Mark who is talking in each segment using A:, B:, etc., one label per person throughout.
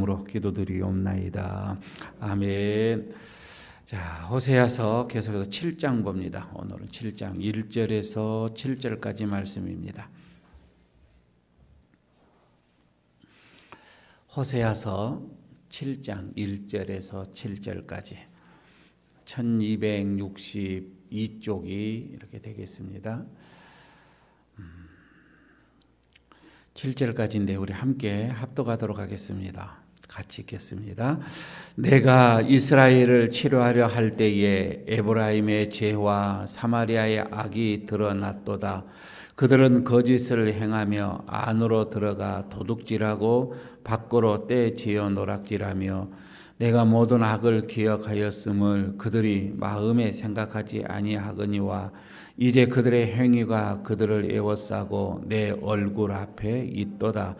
A: 으로 기도드리옵나이다. 아멘. 자, 호세아서 계속해서 7장 봅니다. 오늘은 7장 1절에서 7절까지 말씀입니다. 호세아서 7장 1절에서 7절까지 1262쪽이 이렇게 되겠습니다. 7절까지인데 우리 함께 합독하도록 하겠습니다. 같이 읽겠습니다. 내가 이스라엘을 치료하려 할 때에 에브라임의 죄와 사마리아의 악이 드러났도다. 그들은 거짓을 행하며 안으로 들어가 도둑질하고 밖으로 떼지어 노략질하며 내가 모든 악을 기억하였음을 그들이 마음에 생각하지 아니하거니와 이제 그들의 행위가 그들을 에워싸고 내 얼굴 앞에 있도다.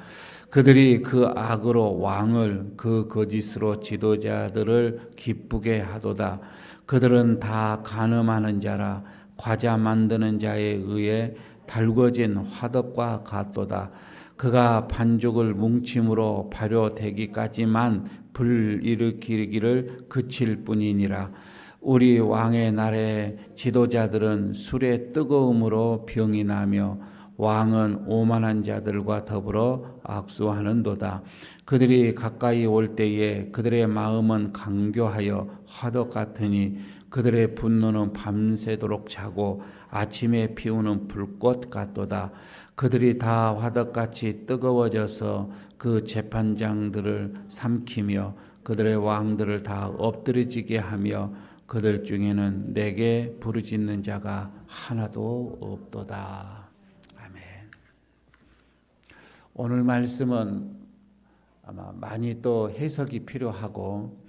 A: 그들이 그 악으로 왕을 그 거짓으로 지도자들을 기쁘게 하도다. 그들은 다 간음하는 자라 과자 만드는 자에 의해 달궈진 화덕과 같도다. 그가 반죽을 뭉침으로 발효되기까지만 불일으키기를 그칠 뿐이니라. 우리 왕의 날에 지도자들은 술의 뜨거움으로 병이 나며 왕은 오만한 자들과 더불어 악수하는도다. 그들이 가까이 올 때에 그들의 마음은 강교하여 화덕 같으니 그들의 분노는 밤새도록 차고 아침에 피우는 불꽃 같도다. 그들이 다 화덕같이 뜨거워져서 그 재판장들을 삼키며 그들의 왕들을 다 엎드려지게 하며 그들 중에는 내게 부르짖는 자가 하나도 없도다. 아멘. 오늘 말씀은 아마 많이 또 해석이 필요하고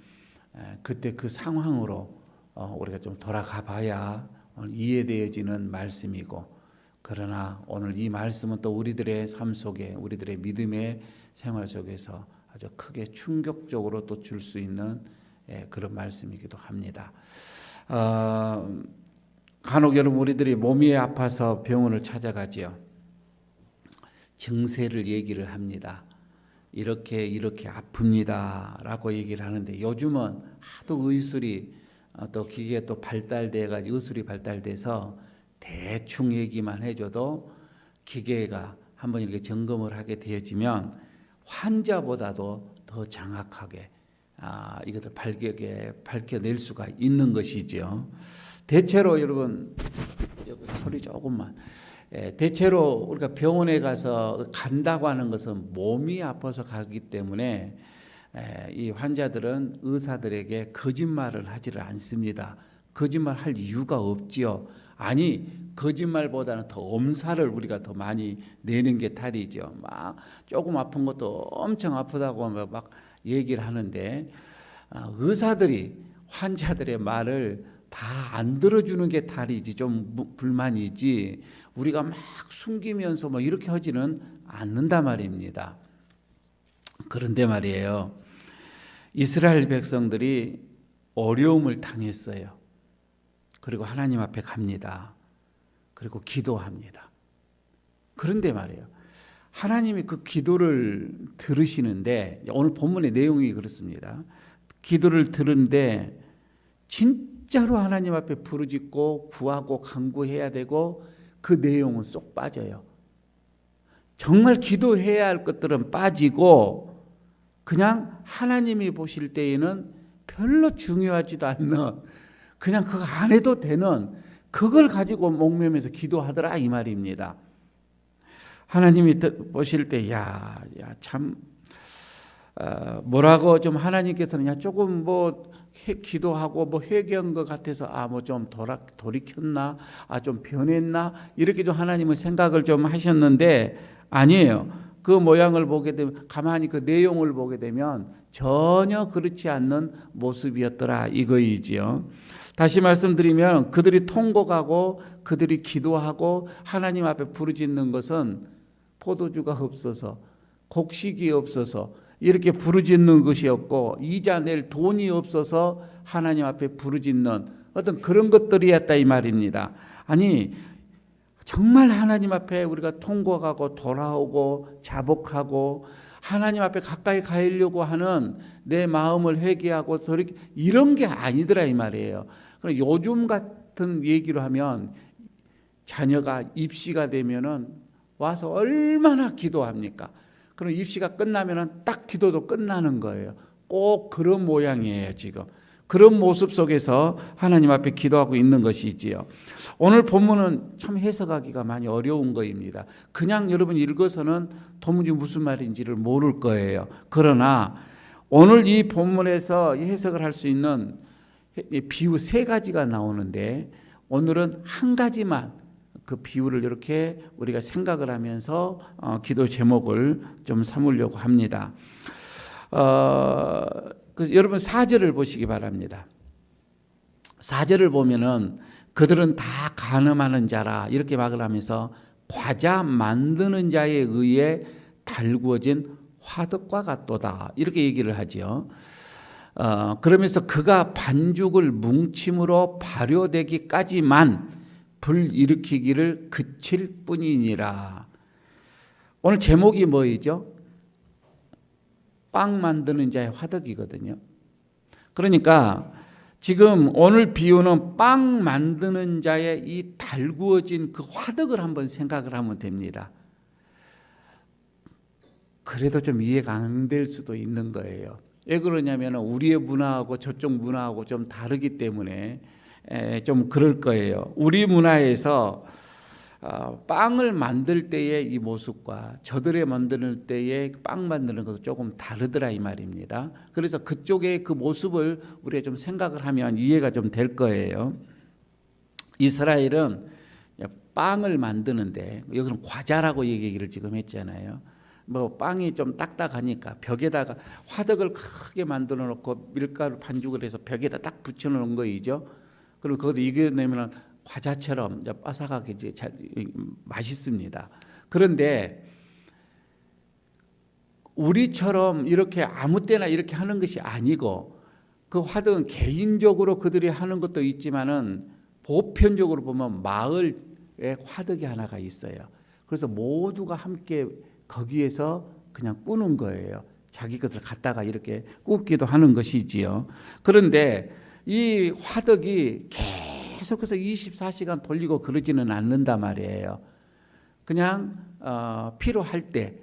A: 그때 그 상황으로 우리가 좀 돌아가 봐야 이해되어지는 말씀이고, 그러나 오늘 이 말씀은 또 우리들의 삶 속에 우리들의 믿음의 생활 속에서 아주 크게 충격적으로 또 줄 수 있는 그런 말씀이기도 합니다. 간혹 여러분 우리들이 몸이 아파서 병원을 찾아가지요. 증세를 얘기를 합니다. 이렇게 아픕니다라고 얘기를 하는데 요즘은 하도 의술이 또 기계 또 발달돼가지고 의술이 발달돼서 대충 얘기만 해줘도 기계가 한번 이렇게 점검을 하게 되어지면 환자보다도 더 정확하게 이것을 밝혀낼 수가 있는 것이죠. 대체로 여러분 소리 조금만. 대체로 우리가 병원에 가서 간다고 하는 것은 몸이 아파서 가기 때문에 이 환자들은 의사들에게 거짓말을 하지를 않습니다. 거짓말 할 이유가 없지요. 아니, 거짓말보다는 더 엄살을 우리가 더 많이 내는 게 탈이죠. 막 조금 아픈 것도 엄청 아프다고 막 얘기를 하는데 의사들이 환자들의 말을 다 안 들어주는 게 탈이지, 좀 불만이지, 우리가 막 숨기면서 뭐 이렇게 하지는 않는다 말입니다. 그런데 말이에요, 이스라엘 백성들이 어려움을 당했어요. 그리고 하나님 앞에 갑니다. 그리고 기도합니다. 그런데 말이에요, 하나님이 그 기도를 들으시는데, 오늘 본문의 내용이 그렇습니다. 기도를 들은데 진짜로 하나님 앞에 부르짖고 구하고 간구해야 되고 그 내용은 쏙 빠져요. 정말 기도해야 할 것들은 빠지고 그냥 하나님이 보실 때에는 별로 중요하지도 않는, 그냥 그거 안 해도 되는 그걸 가지고 목매면서 기도하더라 이 말입니다. 하나님이 보실 때 참 뭐라고 좀 하나님께서는 조금 뭐 기도하고 뭐 회개한 것 같아서 뭐 좀 돌이켰나, 좀 변했나, 이렇게 좀 하나님은 생각을 좀 하셨는데 아니에요. 그 모양을 보게 되면, 가만히 그 내용을 보게 되면 전혀 그렇지 않는 모습이었더라 이거이지요. 다시 말씀드리면 그들이 통곡하고 그들이 기도하고 하나님 앞에 부르짖는 것은 포도주가 없어서, 곡식이 없어서 이렇게 부르짖는 것이었고, 이자 낼 돈이 없어서 하나님 앞에 부르짖는 어떤 그런 것들이었다 이 말입니다. 아니, 정말 하나님 앞에 우리가 통곡하고 돌아오고 자복하고 하나님 앞에 가까이 가려고 하는 내 마음을 회개하고 이런 게 아니더라 이 말이에요. 그럼 요즘 같은 얘기로 하면 자녀가 입시가 되면은 와서 얼마나 기도합니까? 그럼 입시가 끝나면은 딱 기도도 끝나는 거예요. 꼭 그런 모양이에요 지금. 그런 모습 속에서 하나님 앞에 기도하고 있는 것이지요. 오늘 본문은 참 해석하기가 많이 어려운 거입니다. 그냥 여러분 읽어서는 도무지 무슨 말인지를 모를 거예요. 그러나 오늘 이 본문에서 해석을 할 수 있는 비유 3가지가 나오는데 오늘은 한 가지만 그 비유를 이렇게 우리가 생각을 하면서 기도 제목을 좀 삼으려고 합니다. 여러분 4절을 보시기 바랍니다. 4절을 보면은 그들은 다 간음하는 자라 이렇게 말을 하면서 과자 만드는 자에 의해 달구어진 화덕과 같도다 이렇게 얘기를 하죠. 그러면서 그가 반죽을 뭉침으로 발효되기까지만 불 일으키기를 그칠 뿐이니라. 오늘 제목이 뭐이죠? 빵 만드는 자의 화덕이거든요. 그러니까 지금 오늘 비유는 빵 만드는 자의 이 달구어진 그 화덕을 한번 생각을 하면 됩니다. 그래도 좀 이해가 안 될 수도 있는 거예요. 왜 그러냐면 우리의 문화하고 저쪽 문화하고 좀 다르기 때문에 좀 그럴 거예요. 우리 문화에서 빵을 만들 때의 이 모습과 저들의 만드는 때의 빵 만드는 것도 조금 다르더라 이 말입니다. 그래서 그쪽의 그 모습을 우리가 좀 생각을 하면 이해가 좀 될 거예요. 이스라엘은 빵을 만드는데 여기는 과자라고 얘기를 지금 했잖아요. 뭐 빵이 좀 딱딱하니까 벽에다가 화덕을 크게 만들어 놓고 밀가루 반죽을 해서 벽에다 딱 붙여 놓은 거이죠. 그리고 그것도 이겨내면 과자처럼 바삭하게 이제 잘 맛있습니다. 그런데 우리처럼 이렇게 아무 때나 이렇게 하는 것이 아니고 그 화덕은 개인적으로 그들이 하는 것도 있지만은 보편적으로 보면 마을에 화덕이 하나가 있어요. 그래서 모두가 함께 거기에서 그냥 꾸는 거예요. 자기 것을 갖다가 이렇게 굽기도 하는 것이지요. 그런데 이 화덕이 계속해서 24시간 돌리고 그러지는 않는단 말이에요. 그냥 필요할 때.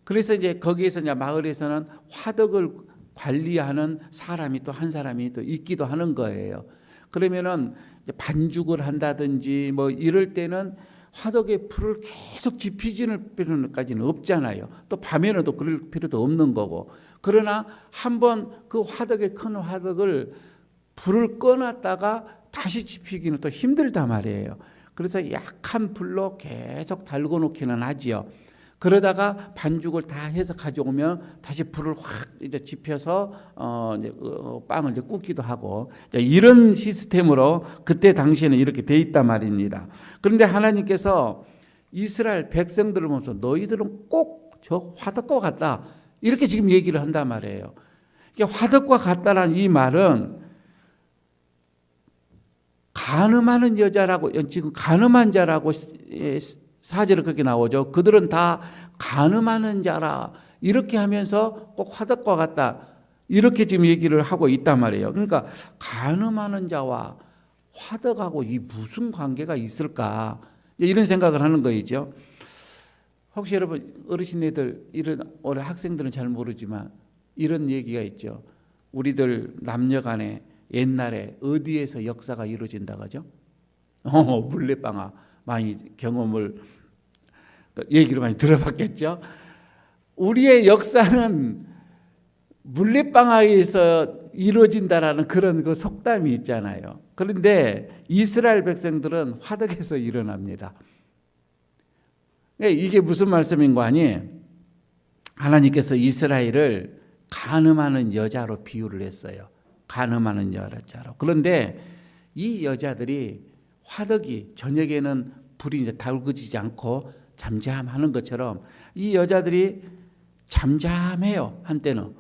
A: 그래서 이제 거기에서 이제 마을에서는 화덕을 관리하는 사람이 또 한 사람이 또 있기도 하는 거예요. 그러면은 이제 반죽을 한다든지 뭐 이럴 때는 화덕에 불을 계속 지피지는 필요까지는 없잖아요. 또 밤에는 또 그럴 필요도 없는 거고. 그러나 한번 그 화덕에 큰 화덕을 불을 꺼놨다가 다시 지피기는 또 힘들단 말이에요. 그래서 약한 불로 계속 달궈 놓기는 하지요. 그러다가 반죽을 다 해서 가져오면 다시 불을 확 이제 지펴서 이제 빵을 이제 굽기도 하고 이런 시스템으로 그때 당시에는 이렇게 돼 있단 말입니다. 그런데 하나님께서 이스라엘 백성들을 보면서 너희들은 꼭 저 화덕과 같다 이렇게 지금 얘기를 한단 말이에요. 화덕과 같다라는 이 말은 간음하는 여자라고 지금 간음한 자라고 4절에 그렇게 나오죠. 그들은 다 간음하는 자라 이렇게 하면서 꼭 화덕과 같다 이렇게 지금 얘기를 하고 있단 말이에요. 그러니까 간음하는 자와 화덕하고 이 무슨 관계가 있을까 이런 생각을 하는 거이죠. 혹시 여러분 어르신네들 이런 올해 학생들은 잘 모르지만 이런 얘기가 있죠. 우리들 남녀간에 옛날에 어디에서 역사가 이루어진다고 하죠? 물레방아 많이 경험을 얘기를 많이 들어봤겠죠. 우리의 역사는 물레방아에서 이루어진다라는 그런 그 속담이 있잖아요. 그런데 이스라엘 백성들은 화덕에서 일어납니다. 이게 무슨 말씀인 거 아니? 하나님께서 이스라엘을 간음하는 여자로 비유를 했어요. 간음하는 여자로. 그런데 이 여자들이 화덕이 저녁에는 불이 이제 달궈지지 않고 잠잠하는 것처럼 이 여자들이 잠잠해요. 한때는.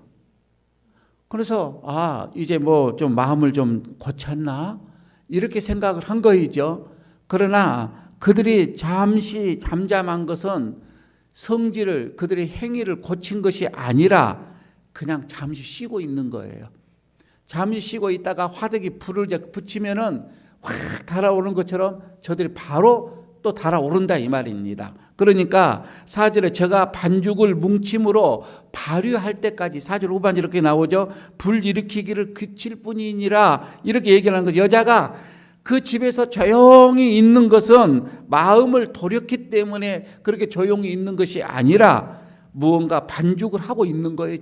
A: 그래서 이제 뭐 좀 마음을 좀 고쳤나 이렇게 생각을 한 거이죠. 그러나 그들이 잠시 잠잠한 것은 성질을 그들의 행위를 고친 것이 아니라 그냥 잠시 쉬고 있는 거예요. 잠시 쉬고 있다가 화덕이 불을 붙이면은 확 달아오르는 것처럼 저들이 바로 또 달아오른다 이 말입니다. 그러니까 4절에 저가 반죽을 뭉침으로 발효할 때까지 4절 후반절 이렇게 나오죠. 불 일으키기를 그칠 뿐이니라 이렇게 얘기하는 거죠. 여자가 그 집에서 조용히 있는 것은 마음을 돌였기 때문에 그렇게 조용히 있는 것이 아니라 무언가 반죽을 하고 있는 거예요.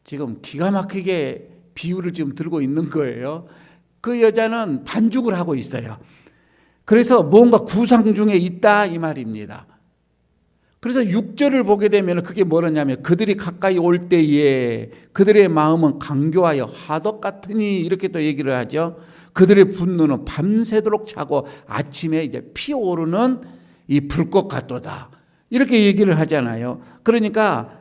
A: 지금 기가 막히게 비유를 지금 들고 있는 거예요. 그 여자는 반죽을 하고 있어요. 그래서 뭔가 구상 중에 있다 이 말입니다. 그래서 6절을 보게 되면 그게 뭐냐면 그들이 가까이 올 때에 그들의 마음은 강교하여 화덕 같으니 이렇게 또 얘기를 하죠. 그들의 분노는 밤새도록 차고 아침에 이제 피어오르는 이 불꽃 같도다. 이렇게 얘기를 하잖아요. 그러니까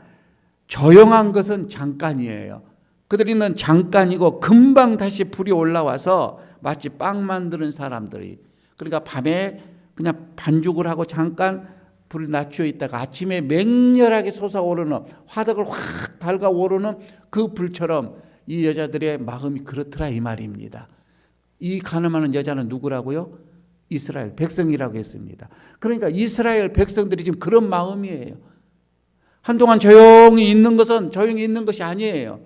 A: 조용한 것은 잠깐이에요. 그들은 잠깐이고 금방 다시 불이 올라와서 마치 빵 만드는 사람들이 그러니까 밤에 그냥 반죽을 하고 잠깐 불을 낮추어 있다가 아침에 맹렬하게 솟아오르는 화덕을 확 달가오르는 그 불처럼 이 여자들의 마음이 그렇더라 이 말입니다. 이 가늠하는 여자는 누구라고요? 이스라엘 백성이라고 했습니다. 그러니까 이스라엘 백성들이 지금 그런 마음이에요. 한동안 조용히 있는 것은 조용히 있는 것이 아니에요.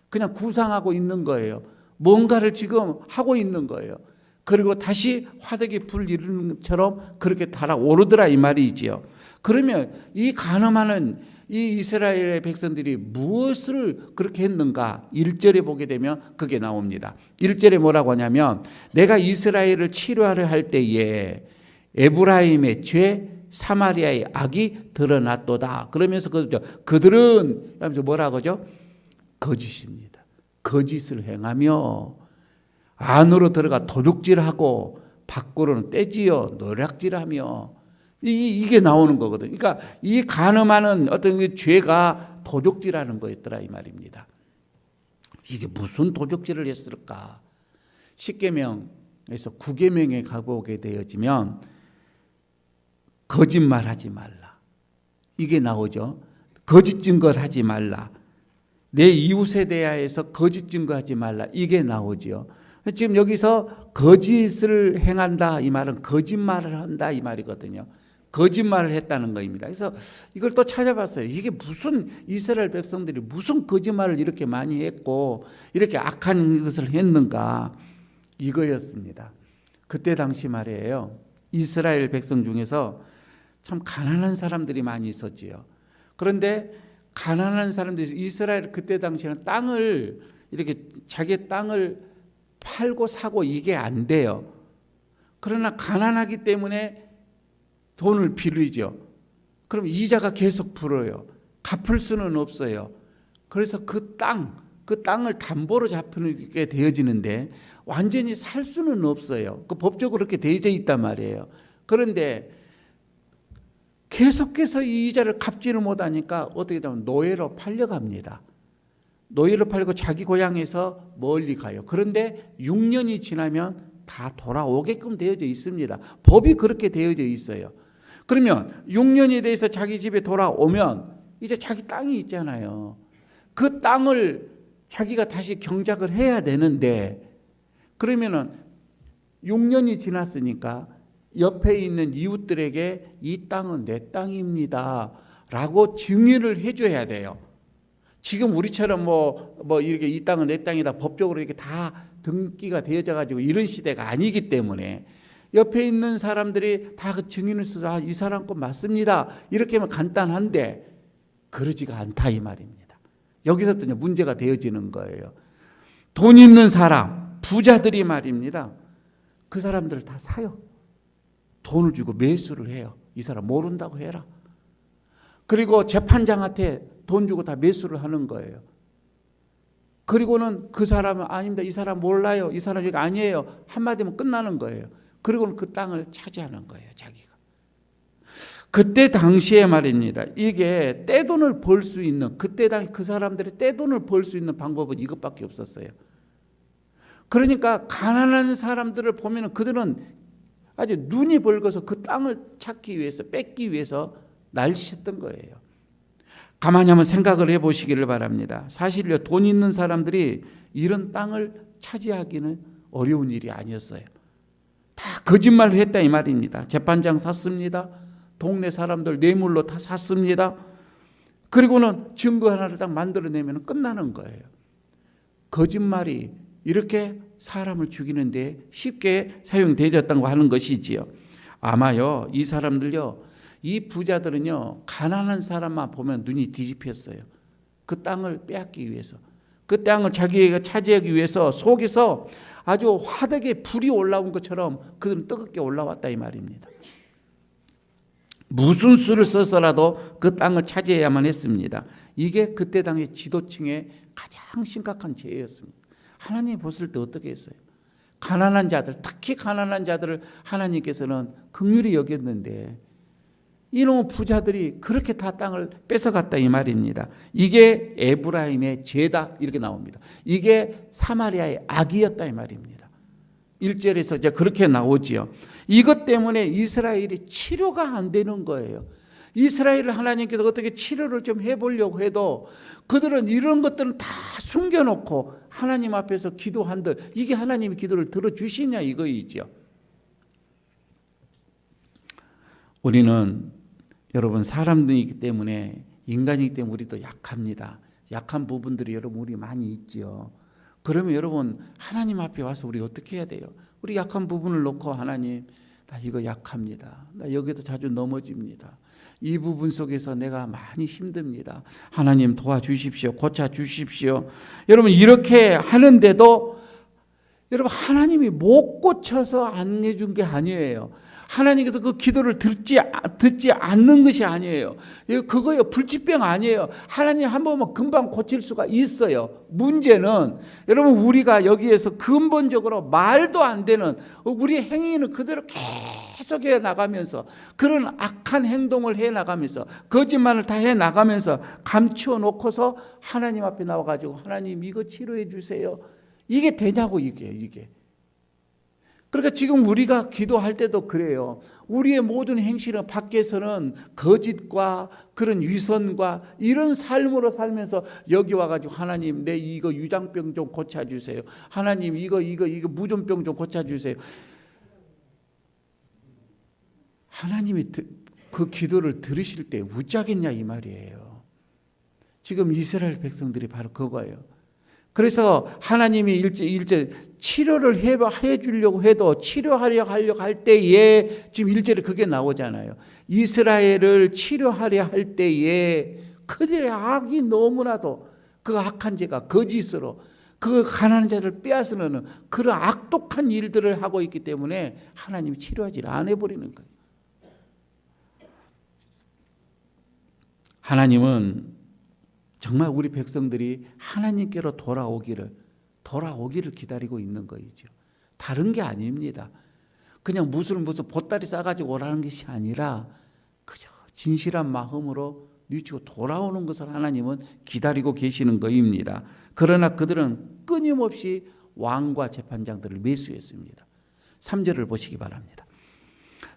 A: 그냥 구상하고 있는 거예요. 뭔가를 지금 하고 있는 거예요. 그리고 다시 화덕이 불 이르는 것처럼 그렇게 달아오르더라 이 말이지요. 그러면 이 간음하는 이 이스라엘의 백성들이 무엇을 그렇게 했는가? 1절에 보게 되면 그게 나옵니다. 1절에 뭐라고 하냐면 내가 이스라엘을 치료하려 할 때에 에브라임의 죄 사마리아의 악이 드러났도다. 그러면서 그들은 뭐라고 하죠? 거짓입니다. 거짓을 행하며 안으로 들어가 도둑질하고 밖으로는 떼지어 노략질하며 이게 나오는 거거든요. 그러니까 이 간음하는 어떤 죄가 도둑질하는 거였더라 이 말입니다. 이게 무슨 도둑질을 했을까? 10계명에서 9계명에 가보게 되어지면 거짓말하지 말라. 이게 나오죠. 거짓 증거를 하지 말라. 내 이웃에 대하여서 거짓 증거하지 말라. 이게 나오죠. 지금 여기서 거짓을 행한다 이 말은 거짓말을 한다 이 말이거든요. 거짓말을 했다는 거입니다. 그래서 이걸 또 찾아봤어요. 이게 무슨 이스라엘 백성들이 무슨 거짓말을 이렇게 많이 했고 이렇게 악한 것을 했는가 이거였습니다. 그때 당시 말이에요. 이스라엘 백성 중에서 참 가난한 사람들이 많이 있었지요. 그런데 가난한 사람들이 이스라엘 그때 당시에는 땅을 이렇게 자기 땅을 팔고 사고 이게 안 돼요. 그러나 가난하기 때문에 돈을 빌리죠. 그럼 이자가 계속 불어요. 갚을 수는 없어요. 그래서 그 땅을 담보로 잡히게 되어지는데 완전히 살 수는 없어요. 그 법적으로 그렇게 되어져 있단 말이에요. 그런데 계속해서 이 이자를 갚지를 못하니까 어떻게 되면 노예로 팔려갑니다. 노예로 팔고 자기 고향에서 멀리 가요. 그런데 6년이 지나면 다 돌아오게끔 되어져 있습니다. 법이 그렇게 되어져 있어요. 그러면 6년이 돼서 자기 집에 돌아오면 이제 자기 땅이 있잖아요. 그 땅을 자기가 다시 경작을 해야 되는데 그러면은 6년이 지났으니까 옆에 있는 이웃들에게 이 땅은 내 땅입니다 라고 증인을 해줘야 돼요. 지금 우리처럼 뭐 이렇게 이 땅은 내 땅이다 법적으로 이렇게 다 등기가 되어져 가지고 이런 시대가 아니기 때문에 옆에 있는 사람들이 다 그 증인을 써서 이 사람 것 맞습니다 이렇게 하면 간단한데 그러지가 않다 이 말입니다. 여기서 또 문제가 되어지는 거예요. 돈 있는 사람 부자들이 말입니다. 그 사람들을 다 사요. 돈을 주고 매수를 해요. 이 사람 모른다고 해라. 그리고 재판장한테 돈 주고 다 매수를 하는 거예요. 그리고는 그 사람은 아닙니다. 이 사람 몰라요. 이 사람 여기 아니에요. 한마디면 끝나는 거예요. 그리고는 그 땅을 차지하는 거예요. 자기가. 그때 당시에 말입니다. 이게 떼돈을 벌 수 있는 그때 당시 그 사람들이 떼돈을 벌 수 있는 방법은 이것밖에 없었어요. 그러니까 가난한 사람들을 보면 그들은 아주 눈이 벌거서 그 땅을 찾기 위해서, 뺏기 위해서 날씨셨던 거예요. 가만히 한번 생각을 해보시기를 바랍니다. 사실요, 돈 있는 사람들이 이런 땅을 차지하기는 어려운 일이 아니었어요. 다 거짓말로 했다 이 말입니다. 재판장 샀습니다. 동네 사람들 뇌물로 다 샀습니다. 그리고는 증거 하나를 딱 만들어내면 끝나는 거예요. 거짓말이 이렇게 사람을 죽이는데 쉽게 사용되었다고 하는 것이지요. 아마요, 이 사람들요, 이 부자들은요, 가난한 사람만 보면 눈이 뒤집혔어요. 그 땅을 빼앗기 위해서, 그 땅을 자기가 차지하기 위해서 속에서 아주 화덕에 불이 올라온 것처럼 그들은 뜨겁게 올라왔다 이 말입니다. 무슨 수를 써서라도 그 땅을 차지해야만 했습니다. 이게 그때 당시 지도층의 가장 심각한 죄였습니다. 하나님이 보실 때 어떻게 했어요? 가난한 자들, 특히 가난한 자들을 하나님께서는 긍휼히 여겼는데 이놈의 부자들이 그렇게 다 땅을 뺏어갔다 이 말입니다. 이게 에브라임의 죄다 이렇게 나옵니다. 이게 사마리아의 악이었다 이 말입니다. 1절에서 이제 그렇게 나오지요. 이것 때문에 이스라엘이 치료가 안 되는 거예요. 이스라엘을 하나님께서 어떻게 치료를 좀 해보려고 해도 그들은 이런 것들은 다 숨겨놓고 하나님 앞에서 기도한들 이게 하나님이 기도를 들어주시냐 이거이죠. 우리는 여러분 사람들이기 때문에 인간이기 때문에 우리도 약합니다. 약한 부분들이 여러분 우리 많이 있죠. 그러면 여러분 하나님 앞에 와서 우리 어떻게 해야 돼요? 우리 약한 부분을 놓고 하나님 나 이거 약합니다. 나 여기서 자주 넘어집니다. 이 부분 속에서 내가 많이 힘듭니다. 하나님 도와주십시오. 고쳐주십시오. 여러분 이렇게 하는데도 여러분 하나님이 못 고쳐서 안 해준 게 아니에요. 하나님께서 그 기도를 듣지 않는 것이 아니에요. 그거요 불치병 아니에요. 하나님 한 번만 금방 고칠 수가 있어요. 문제는 여러분 우리가 여기에서 근본적으로 말도 안 되는 우리 행위는 그대로 계속 해 나가면서 그런 악한 행동을 해 나가면서 거짓말을 다 해 나가면서 감추어 놓고서 하나님 앞에 나와가지고 하나님 이거 치료해 주세요. 이게 되냐고 이게. 그러니까 지금 우리가 기도할 때도 그래요. 우리의 모든 행실은 밖에서는 거짓과 그런 위선과 이런 삶으로 살면서 여기 와가지고 하나님 내 이거 유장병 좀 고쳐주세요. 하나님 이거 무좀병 좀 고쳐주세요. 하나님이 그 기도를 들으실 때 웃자겠냐 이 말이에요. 지금 이스라엘 백성들이 바로 그거예요. 그래서 하나님이 일제 치료를 해 주려고 해도 치료하려고 할 때에 지금 1절에 그게 나오잖아요. 이스라엘을 치료하려 할 때에 그들의 악이 너무나도 그 악한 죄가 거짓으로 그 가난한 자를 빼앗으는 그런 악독한 일들을 하고 있기 때문에 하나님이 치료하지 않아 버리는 거예요. 하나님은 정말 우리 백성들이 하나님께로 돌아오기를 기다리고 있는 거이죠. 다른 게 아닙니다. 그냥 무슨 보따리 싸가지고 오라는 것이 아니라 그저 진실한 마음으로 뉘치고 돌아오는 것을 하나님은 기다리고 계시는 거입니다. 그러나 그들은 끊임없이 왕과 재판장들을 매수했습니다. 3절을 보시기 바랍니다.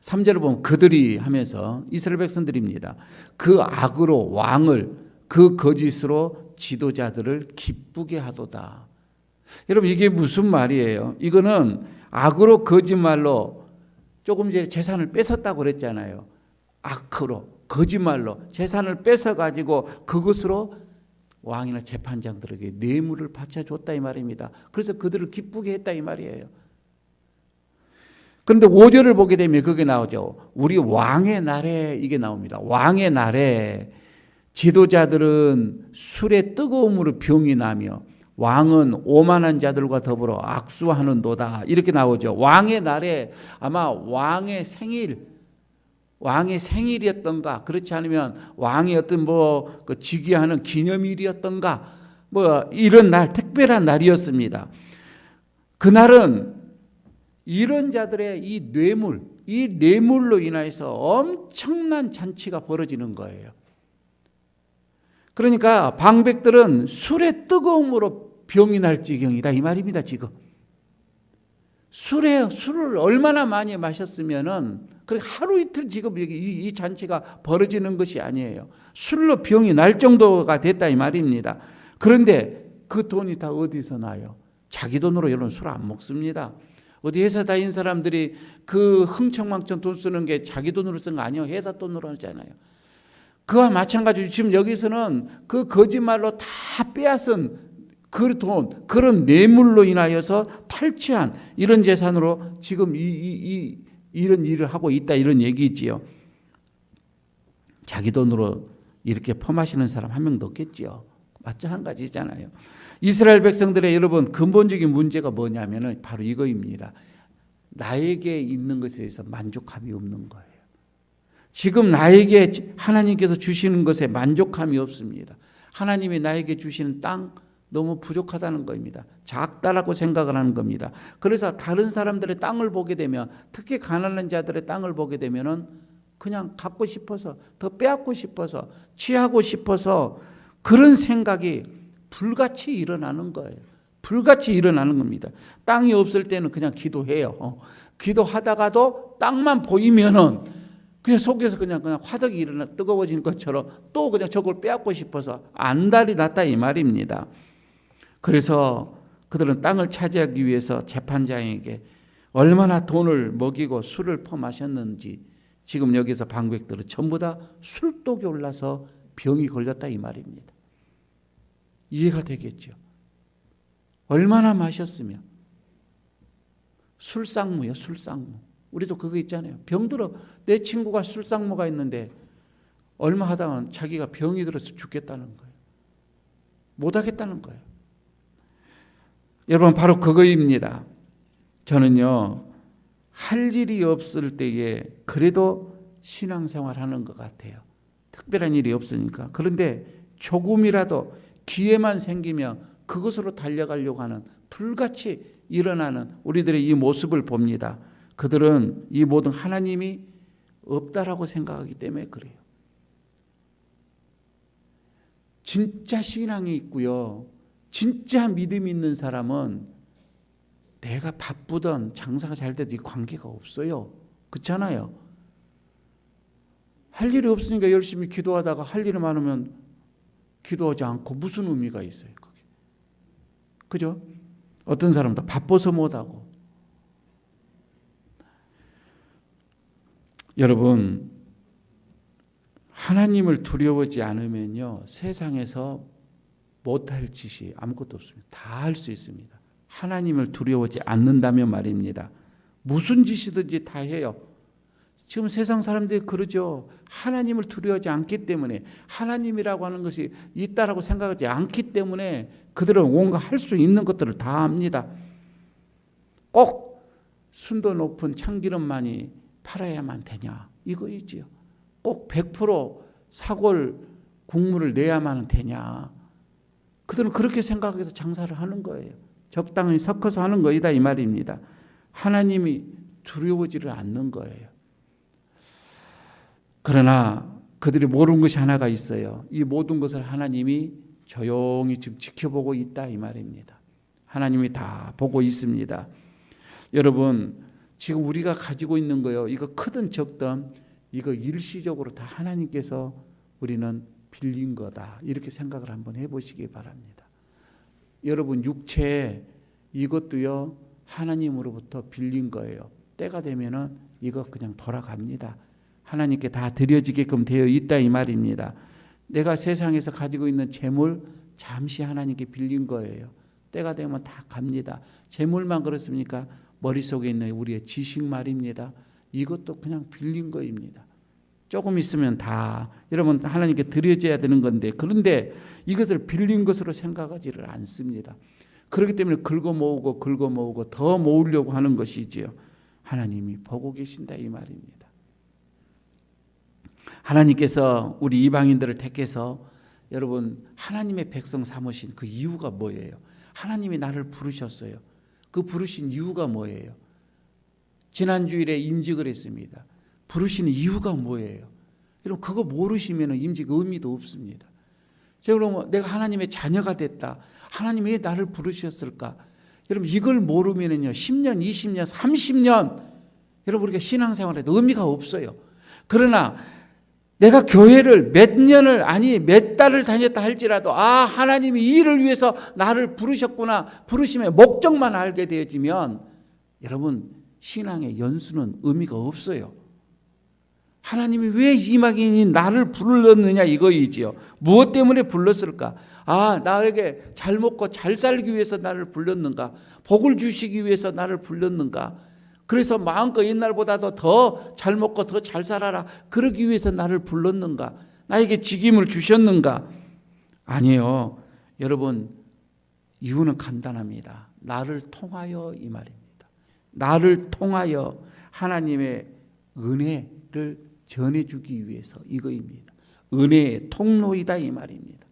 A: 3절을 보면 그들이 하면서 이스라엘 백성들입니다. 그 악으로 왕을 그 거짓으로 지도자들을 기쁘게 하도다. 여러분 이게 무슨 말이에요? 이거는 악으로 거짓말로 조금 전에 재산을 뺏었다고 그랬잖아요. 악으로 거짓말로 재산을 뺏어가지고 그것으로 왕이나 재판장들에게 뇌물을 바쳐줬다 이 말입니다. 그래서 그들을 기쁘게 했다 이 말이에요. 그런데 5절을 보게 되면 그게 나오죠. 우리 왕의 날에 이게 나옵니다. 왕의 날에 지도자들은 술의 뜨거움으로 병이 나며 왕은 오만한 자들과 더불어 악수하는도다. 이렇게 나오죠. 왕의 날에 아마 왕의 생일이었던가 그렇지 않으면 왕이 어떤 그 즉위하는 기념일이었던가 이런 날 특별한 날이었습니다. 그날은 이런 자들의 이 뇌물로 인해서 엄청난 잔치가 벌어지는 거예요. 그러니까 방백들은 술의 뜨거움으로 병이 날 지경이다 이 말입니다. 지금 술을 얼마나 많이 마셨으면은 그렇게 하루 이틀 지금 이 잔치가 벌어지는 것이 아니에요. 술로 병이 날 정도가 됐다 이 말입니다. 그런데 그 돈이 다 어디서 나요? 자기 돈으로 여러분 술 안 먹습니다. 어디 회사 다닌 사람들이 그 흥청망청 돈 쓰는 게 자기 돈으로 쓴 거 아니에요. 회사 돈으로 하잖아요. 그와 마찬가지로 지금 여기서는 그 거짓말로 다 빼앗은 그 돈, 그런 뇌물로 인하여서 탈취한 이런 재산으로 지금 이런 일을 하고 있다 이런 얘기지요. 자기 돈으로 이렇게 퍼마시는 사람 한 명도 없겠지요. 마찬가지잖아요. 이스라엘 백성들의 여러분 근본적인 문제가 뭐냐면은 바로 이거입니다. 나에게 있는 것에 대해서 만족함이 없는 거예요. 지금 나에게 하나님께서 주시는 것에 만족함이 없습니다. 하나님이 나에게 주시는 땅 너무 부족하다는 겁니다. 작다라고 생각을 하는 겁니다. 그래서 다른 사람들의 땅을 보게 되면, 특히 가난한 자들의 땅을 보게 되면은 그냥 갖고 싶어서, 더 빼앗고 싶어서, 취하고 싶어서 그런 생각이 불같이 일어나는 거예요. 불같이 일어나는 겁니다. 땅이 없을 때는 그냥 기도해요. 기도하다가도 땅만 보이면은 그냥 속에서 그냥 화덕이 일어나 뜨거워지는 것처럼 또 그냥 저걸 빼앗고 싶어서 안달이 났다 이 말입니다. 그래서 그들은 땅을 차지하기 위해서 재판장에게 얼마나 돈을 먹이고 술을 퍼마셨는지 지금 여기서 방백들은 전부 다 술독이 올라서 병이 걸렸다 이 말입니다. 이해가 되겠죠. 얼마나 마셨으면. 술상무요, 술상무. 우리도 그거 있잖아요. 병들어. 내 친구가 술상무가 있는데 얼마 하다가 자기가 병이 들어서 죽겠다는 거예요. 못하겠다는 거예요. 여러분 바로 그거입니다. 저는요 할 일이 없을 때에 그래도 신앙생활 하는 것 같아요. 특별한 일이 없으니까. 그런데 조금이라도 기회만 생기면 그것으로 달려가려고 하는 불같이 일어나는 우리들의 이 모습을 봅니다. 그들은 이 모든 하나님이 없다라고 생각하기 때문에 그래요. 진짜 신앙이 있고요. 진짜 믿음이 있는 사람은 내가 바쁘던 장사가 잘 돼도 관계가 없어요. 그렇잖아요. 할 일이 없으니까 열심히 기도하다가 할 일이 많으면 기도하지 않고 무슨 의미가 있어요. 그게. 그죠? 어떤 사람도 바빠서 못하고. 여러분 하나님을 두려워하지 않으면요 세상에서 못할 짓이 아무것도 없습니다. 다 할 수 있습니다. 하나님을 두려워하지 않는다면 말입니다. 무슨 짓이든지 다 해요. 지금 세상 사람들이 그러죠. 하나님을 두려워하지 않기 때문에, 하나님이라고 하는 것이 있다라고 생각하지 않기 때문에 그들은 온갖 할 수 있는 것들을 다 합니다. 꼭 순도 높은 참기름만이 팔아야만 되냐 이거이지요. 꼭 100% 사골 국물을 내야만 되냐. 그들은 그렇게 생각해서 장사를 하는 거예요. 적당히 섞어서 하는 거이다 이 말입니다. 하나님이 두려워지를 않는 거예요. 그러나 그들이 모르는 것이 하나가 있어요. 이 모든 것을 하나님이 조용히 지금 지켜보고 있다 이 말입니다. 하나님이 다 보고 있습니다. 여러분 지금 우리가 가지고 있는 거요. 이거 크든 적든 이거 일시적으로 다 하나님께서 우리는 빌린 거다. 이렇게 생각을 한번 해보시기 바랍니다. 여러분 육체 이것도요 하나님으로부터 빌린 거예요. 때가 되면은 이거 그냥 돌아갑니다. 하나님께 다 드려지게끔 되어 있다 이 말입니다. 내가 세상에서 가지고 있는 재물 잠시 하나님께 빌린 거예요. 때가 되면 다 갑니다. 재물만 그렇습니까? 머릿속에 있는 우리의 지식 말입니다. 이것도 그냥 빌린 거입니다. 조금 있으면 다 여러분 하나님께 드려져야 되는 건데 그런데 이것을 빌린 것으로 생각하지를 않습니다. 그렇기 때문에 긁어모으고 더 모으려고 하는 것이지요. 하나님이 보고 계신다 이 말입니다. 하나님께서 우리 이방인들을 택해서 여러분 하나님의 백성 삼으신 그 이유가 뭐예요? 하나님이 나를 부르셨어요. 그 부르신 이유가 뭐예요? 지난주일에 임직을 했습니다. 부르시는 이유가 뭐예요? 여러분 그거 모르시면 임직 의미도 없습니다. 제가 그러면 내가 하나님의 자녀가 됐다. 하나님이 왜 나를 부르셨을까? 여러분 이걸 모르면은요 10년, 20년, 30년 여러분 우리가 신앙생활에도 의미가 없어요. 그러나 내가 교회를 몇 년을 아니 몇 달을 다녔다 할지라도 하나님이 이 일을 위해서 나를 부르셨구나, 부르심의 목적만 알게 되어지면 여러분 신앙의 연수는 의미가 없어요. 하나님이 왜 이방인인 나를 불렀느냐 이거이지요. 무엇 때문에 불렀을까? 나에게 잘 먹고 잘 살기 위해서 나를 불렀는가? 복을 주시기 위해서 나를 불렀는가? 그래서 마음껏 옛날보다도 더 잘 먹고 더 잘 살아라 그러기 위해서 나를 불렀는가? 나에게 직임을 주셨는가? 아니에요. 여러분 이유는 간단합니다. 나를 통하여 이 말입니다. 나를 통하여 하나님의 은혜를 전해주기 위해서 이거입니다. 은혜의 통로이다 이 말입니다.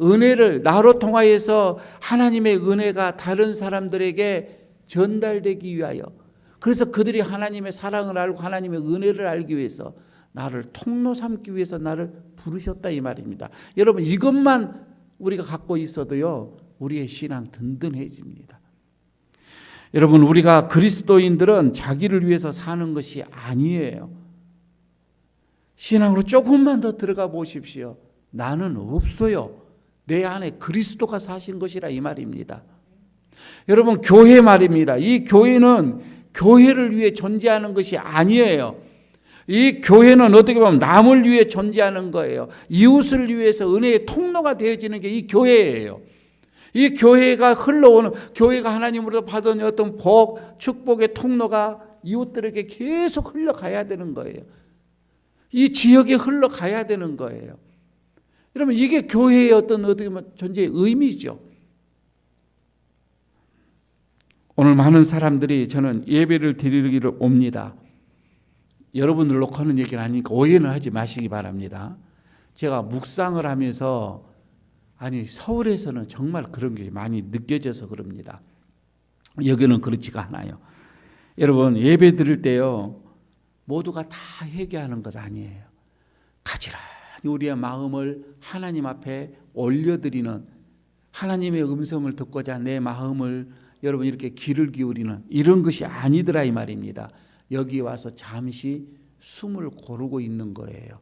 A: 은혜를 나로 통하여서 하나님의 은혜가 다른 사람들에게 전달되기 위하여, 그래서 그들이 하나님의 사랑을 알고 하나님의 은혜를 알기 위해서 나를 통로 삼기 위해서 나를 부르셨다 이 말입니다. 여러분 이것만 우리가 갖고 있어도요 우리의 신앙 든든해집니다. 여러분 우리가 그리스도인들은 자기를 위해서 사는 것이 아니에요. 신앙으로 조금만 더 들어가 보십시오. 나는 없어요. 내 안에 그리스도가 사신 것이라 이 말입니다. 여러분 교회 말입니다. 이 교회는 교회를 위해 존재하는 것이 아니에요. 이 교회는 어떻게 보면 남을 위해 존재하는 거예요. 이웃을 위해서 은혜의 통로가 되어지는 게 이 교회예요. 이 교회가 흘러오는, 교회가 하나님으로부터 받은 어떤 복, 축복의 통로가 이웃들에게 계속 흘러가야 되는 거예요. 이 지역에 흘러가야 되는 거예요. 여러분 이게 교회의 어떻게 보면 존재의 의미죠. 오늘 많은 사람들이 저는 예배를 드리기를 옵니다. 여러분들 놓고 하는 얘기는 아니니까 오해는 하지 마시기 바랍니다. 제가 묵상을 하면서 서울에서는 정말 그런 게 많이 느껴져서 그럽니다. 여기는 그렇지가 않아요. 여러분 예배 드릴 때요 모두가 다 회개하는 것 아니에요. 가지런히 우리의 마음을 하나님 앞에 올려드리는, 하나님의 음성을 듣고자 내 마음을 여러분 이렇게 귀를 기울이는 이런 것이 아니더라 이 말입니다. 여기 와서 잠시 숨을 고르고 있는 거예요.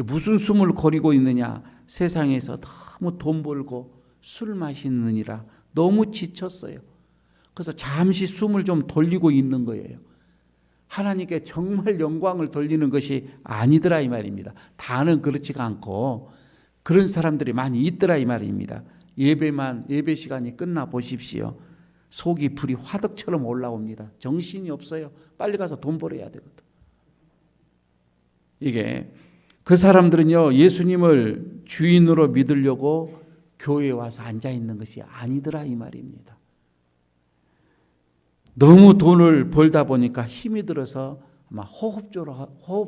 A: 무슨 숨을 고르고 있느냐? 세상에서 너무 돈 벌고 술 마시느니라 너무 지쳤어요. 그래서 잠시 숨을 좀 돌리고 있는 거예요. 하나님께 정말 영광을 돌리는 것이 아니더라 이 말입니다. 다는 그렇지가 않고 그런 사람들이 많이 있더라 이 말입니다. 예배 시간이 끝나 보십시오. 속이 불이 화덕처럼 올라옵니다. 정신이 없어요. 빨리 가서 돈 벌어야 되거든. 이게 그 사람들은요 예수님을 주인으로 믿으려고 교회에 와서 앉아 있는 것이 아니더라 이 말입니다. 너무 돈을 벌다 보니까 힘이 들어서 아마 호흡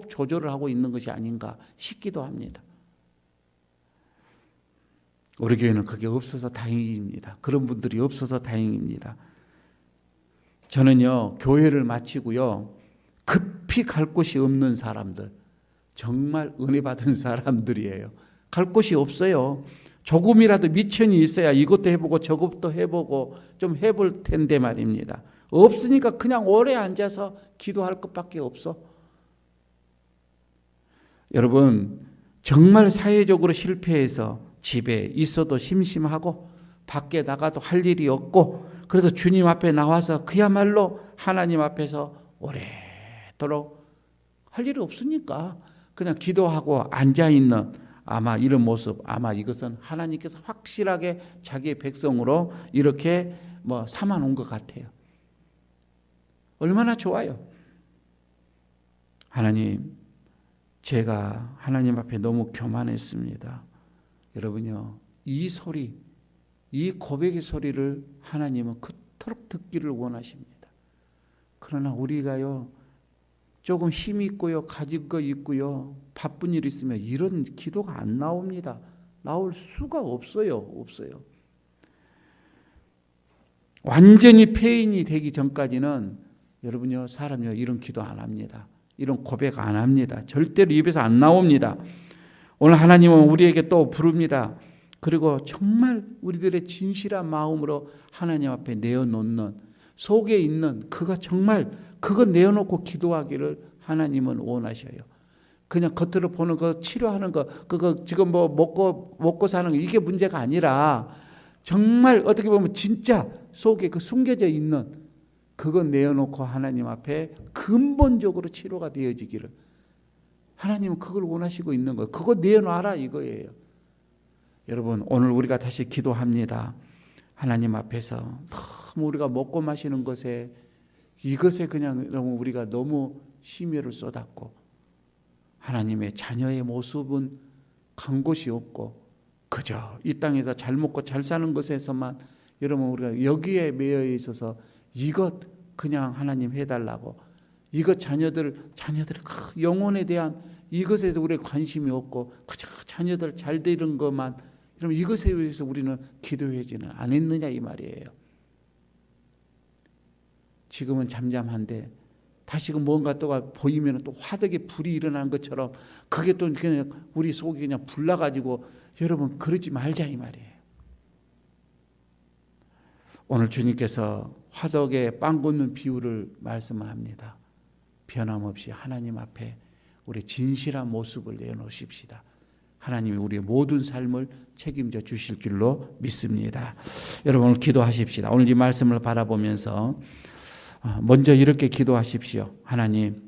A: 조절을 하고 있는 것이 아닌가 싶기도 합니다. 우리 교회는 그게 없어서 다행입니다. 그런 분들이 없어서 다행입니다. 저는요 교회를 마치고요 급히 갈 곳이 없는 사람들, 정말 은혜 받은 사람들이에요. 갈 곳이 없어요. 조금이라도 미천이 있어야 이것도 해보고 저것도 해보고 좀 해볼 텐데 말입니다. 없으니까 그냥 오래 앉아서 기도할 것밖에 없어. 여러분 정말 사회적으로 실패해서 집에 있어도 심심하고 밖에 나가도 할 일이 없고 그래서 주님 앞에 나와서 그야말로 하나님 앞에서 오래도록 할 일이 없으니까 그냥 기도하고 앉아있는 아마 이런 모습, 아마 이것은 하나님께서 확실하게 자기의 백성으로 이렇게 삼아놓은 것 같아요. 얼마나 좋아요. 하나님, 제가 하나님 앞에 너무 교만했습니다. 여러분요, 이 소리, 이 고백의 소리를 하나님은 그토록 듣기를 원하십니다. 그러나 우리가요, 조금 힘이 있고요, 가진 거 있고요, 바쁜 일 있으면 이런 기도가 안 나옵니다. 나올 수가 없어요. 완전히 폐인이 되기 전까지는 여러분요, 사람요, 이런 기도 안 합니다. 이런 고백 안 합니다. 절대로 입에서 안 나옵니다. 오늘 하나님은 우리에게 또 부릅니다. 그리고 정말 우리들의 진실한 마음으로 하나님 앞에 내어놓는 속에 있는 그거 정말 그거 내어놓고 기도하기를 하나님은 원하셔요. 그냥 겉으로 보는 거 치료하는 거 그거 지금 뭐 먹고 사는 거 이게 문제가 아니라 정말 어떻게 보면 진짜 속에 그 숨겨져 있는 그거 내어놓고 하나님 앞에 근본적으로 치료가 되어지기를 하나님은 그걸 원하시고 있는 거예요. 그거 내어놔라 이거예요. 여러분 오늘 우리가 다시 기도합니다. 하나님 앞에서 너무 우리가 먹고 마시는 것에 이것에 그냥 너무 우리가 너무 심혈을 쏟았고 하나님의 자녀의 모습은 간 곳이 없고 그저 이 땅에서 잘 먹고 잘 사는 것에서만 여러분 우리가 여기에 매여 있어서 이것 그냥 하나님 해달라고 이것 자녀들의 그 영혼에 대한 이것에도 우리의 관심이 없고 그저 자녀들 잘 되는 것만 그럼 이것에 의해서 우리는 기도하지는 않았느냐 이 말이에요. 지금은 잠잠한데 다시금 뭔가 또가 보이면 또 화덕에 불이 일어나는 것처럼 그게 또 그냥 우리 속이 그냥 불나가지고 여러분 그러지 말자 이 말이에요. 오늘 주님께서 화덕에 빵 굽는 비유를 말씀합니다. 변함없이 하나님 앞에 우리 진실한 모습을 내놓으십시다. 하나님이 우리의 모든 삶을 책임져 주실 줄로 믿습니다. 여러분 오늘 기도하십시다. 오늘 이 말씀을 바라보면서 먼저 이렇게 기도하십시오. 하나님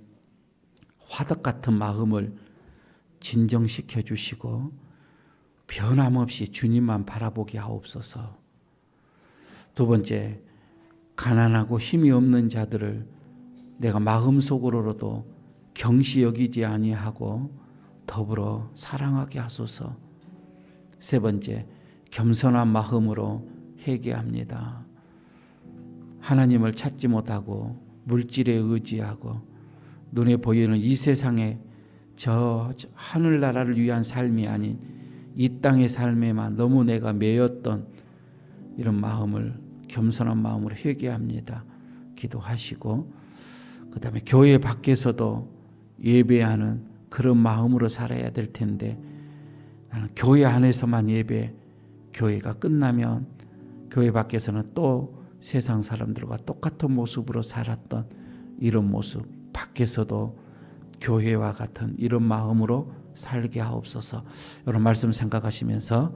A: 화덕 같은 마음을 진정시켜 주시고 변함없이 주님만 바라보게 하옵소서. 두 번째, 가난하고 힘이 없는 자들을 내가 마음속으로도 경시 여기지 아니하고 더불어 사랑하게 하소서. 세 번째, 겸손한 마음으로 회개합니다. 하나님을 찾지 못하고 물질에 의지하고 눈에 보이는 이 세상에 저 하늘나라를 위한 삶이 아닌 이 땅의 삶에만 너무 내가 매였던 이런 마음을 겸손한 마음으로 회개합니다. 기도하시고 그 다음에 교회 밖에서도 예배하는 그런 마음으로 살아야 될 텐데 나는 교회 안에서만 예배, 교회가 끝나면 교회 밖에서는 또 세상 사람들과 똑같은 모습으로 살았던 이런 모습, 밖에서도 교회와 같은 이런 마음으로 살게 하옵소서. 이런 말씀 생각하시면서